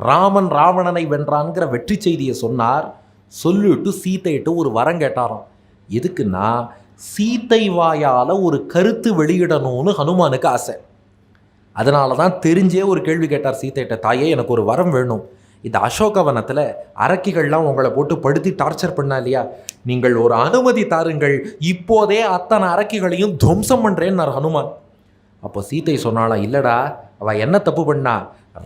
ராமன் ராவணனை வென்றான்கிற வெற்றி செய்தியை சொன்னார். சொல்லிட்டு சீத்தையிட்டு ஒரு வரம் கேட்டாராம். எதுக்குன்னா சீத்தை வாயால் ஒரு கருத்து வெளியிடணும்னு ஹனுமானுக்கு ஆசை. அதனால தான் தெரிஞ்சே ஒரு கேள்வி கேட்டார் சீத்தையிட்ட, தாயே எனக்கு ஒரு வரம் வேணும். இந்த அசோகவனத்தில் அரக்கிகள்லாம் உங்களை போட்டு படுத்தி டார்ச்சர் பண்ணா இல்லையா, நீங்கள் ஒரு அனுமதி தாருங்கள், இப்போதே அத்தனை அரக்கிகளையும் துவம்சம் பண்ணுறேன்னார் ஹனுமான். அப்போ சீத்தை சொன்னாலாம், இல்லைடா அவள் என்ன தப்பு பண்ணா,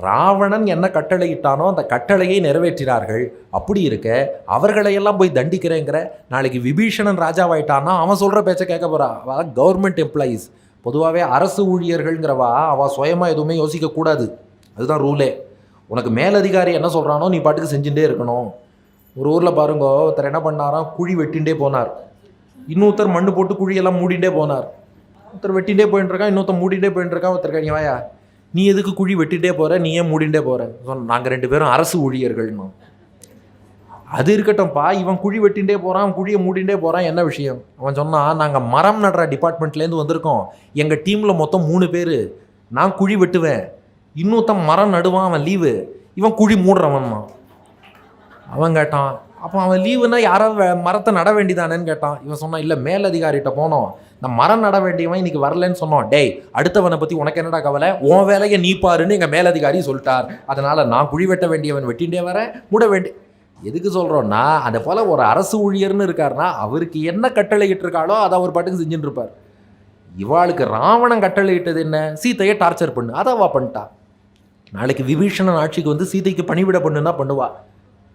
ராவணன் என்ன கட்டளையிட்டானோ அந்த கட்டளையை நிறைவேற்றினார்கள். அப்படி இருக்க அவர்களையெல்லாம் போய் தண்டிக்கிறேங்கிற, நாளைக்கு விபீஷணன் ராஜாவாயிட்டான்னா அவன் சொல்கிற பேச்சை கேட்க போகிறா. அவள் கவர்மெண்ட் எம்ப்ளாயீஸ், பொதுவாகவே அரசு ஊழியர்கள்ங்கிறவா அவள் சுயமாக எதுவுமே யோசிக்கக்கூடாது. அதுதான் ரூலே. உனக்கு மேலதிகாரி என்ன சொல்கிறானோ நீ பாட்டுக்கு செஞ்சுட்டே இருக்கணும். ஒரு ஊரில் பாருங்கோ, ஒருத்தர் என்ன பண்ணாராம், குழி வெட்டிகிட்டே போனார். இன்னொருத்தர் மண்ணு போட்டு குழியெல்லாம் மூடிகிட்டே போனார். ஒருத்தர் வெட்டிகிட்டே போயிட்டு இருக்கான், இன்னொருத்தர் மூடிகிட்டே போயிட்டு இருக்கான். ஒருத்தர் நீ வாயா, நீ எதுக்கு குழி வெட்டிகிட்டே போகிற, நீ ஏன் மூடிகிட்டே போகிற? நாங்கள் 2 பேரும் அரசு ஊழியர்கள்னு. அது இருக்கட்டும்ப்பா, இவன் குழி வெட்டிகிட்டே போகிறான், குழியை மூடிகிட்டே போகிறான், என்ன விஷயம்? அவன் சொன்னான், நாங்கள் மரம் நடுற டிபார்ட்மெண்ட்லேருந்து வந்திருக்கோம், எங்கள் டீமில் மொத்தம் 3 பேர், நான் குழி வெட்டுவேன், இன்னொருத்தன் மரம் நடுவான், அவன் லீவு, இவன் குழி மூடுறவன்மா. அவன் கேட்டான், அப்போ அவன் லீவுன்னா யாராவது மரத்தை நட வேண்டிதானேன்னு கேட்டான். இவன் சொன்னான், இல்லை மேலதிகாரிகிட்ட போனோம், நான் மரம் நட வேண்டியவன் இன்னைக்கு வரலன்னு சொன்னோம். டேய், அடுத்தவனை பற்றி உனக்கு என்னடா கவலை, உன் வேலையை நீ பாருன்னு எங்கள் மேலதிகாரி சொல்லிட்டார், அதனால் நான் குழி வெட்ட வேண்டியவன் வெட்டிகிட்டே வரேன், மூட வேண்டிய. எதுக்கு சொல்கிறோன்னா, அதை போல் ஒரு அரசு ஊழியர்னு இருக்காருன்னா அவருக்கு என்ன கட்டளையிட்டு இருக்காளோ அதை அவர் பாட்டுக்கு செஞ்சுட்டு இருப்பார். இவாளுக்கு ராவணன் கட்டளையிட்டது என்ன, சீத்தையை டார்ச்சர் பண்ணு, அதை அவள் பண்ணிட்டா. நாளைக்கு விபீஷணன் ஆட்சிக்கு வந்து சீதைக்கு பணிவிட பண்ணுன்னா பண்ணுவா.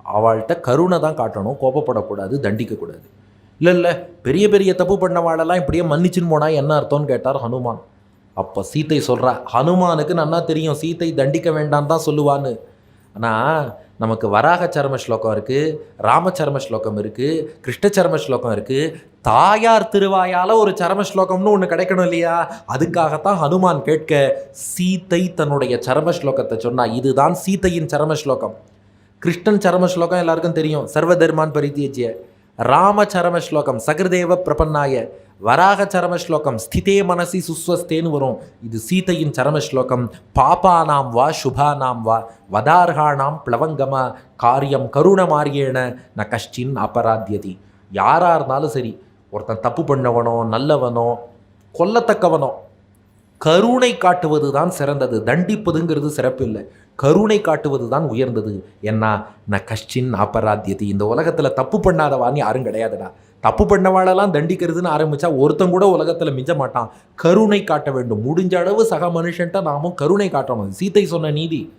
அவள்கிட்ட கருணை தான் காட்டணும், கோபப்படக்கூடாது, தண்டிக்கக்கூடாது. இல்லை பெரிய பெரிய தப்பு பண்ணவாளெல்லாம் இப்படியே மன்னிச்சுன்னு போனால் என்ன அர்த்தம்னு கேட்டார் ஹனுமான். அப்போ சீத்தை சொல்கிறா, ஹனுமானுக்கு நன்னா தெரியும் சீத்தை தண்டிக்க வேண்டாம் தான் சொல்லுவான்னு. ஆனால் நமக்கு வராக சர்ம ஸ்லோகம் இருக்குது, ராமச்சர்ம ஸ்லோகம் இருக்குது, கிருஷ்ணச்சர்ம ஸ்லோகம் இருக்குது, தாயார் திருவாயால் ஒரு சர்ம ஸ்லோகம்னு ஒன்று கிடைக்கணும் இல்லையா? அதுக்காகத்தான் ஹனுமான் கேட்க சீத்தை தன்னுடைய சர்ம ஸ்லோகத்தை சொன்னா. இதுதான் சீத்தையின் சர்ம ஸ்லோகம். கிருஷ்ணன் சரம ஸ்லோகம் எல்லாருக்கும் தெரியும், சர்வதர்மான் பரித்தியஜ்ய. ராம சரம ஸ்லோகம் சகிருதேவ பிரபன்னாய. வராக சரம ஸ்லோகம் ஸ்திதே மனசி சுஸ்வஸ்தேன்னு வரும். இது சீதையின் சரம ஸ்லோகம். பாபானாம் வா சுபானாம் வா வதார்ஹானாம் பிளவங்கம காரியம் கருணமாரியேன ந கஷ்டின் அபராத்தியதி. யாராக இருந்தாலும் சரி, ஒருத்தன் தப்பு பண்ணவனோ நல்லவனோ கொல்லத்தக்கவனோ கருணை காட்டுவது தான் சிறந்தது. தண்டிப்பதுங்கிறது சிறப்பு இல்லை, கருணை காட்டுவது தான் உயர்ந்தது. ஏன்னா நான் கஷ்டின் அபராத்தியதி. இந்த உலகத்தில் தப்பு பண்ணாதவான்னு யாரும் கிடையாதுடா. தப்பு பண்ணவாளெல்லாம் தண்டிக்கிறதுன்னு ஆரம்பித்தா ஒருத்தன் கூட உலகத்தில் மிஞ்ச மாட்டான். கருணை காட்ட வேண்டும். முடிஞ்ச அளவு சக மனுஷன்ட்ட நாமும் கருணை காட்டணும். சீத்தை சொன்ன நீதி.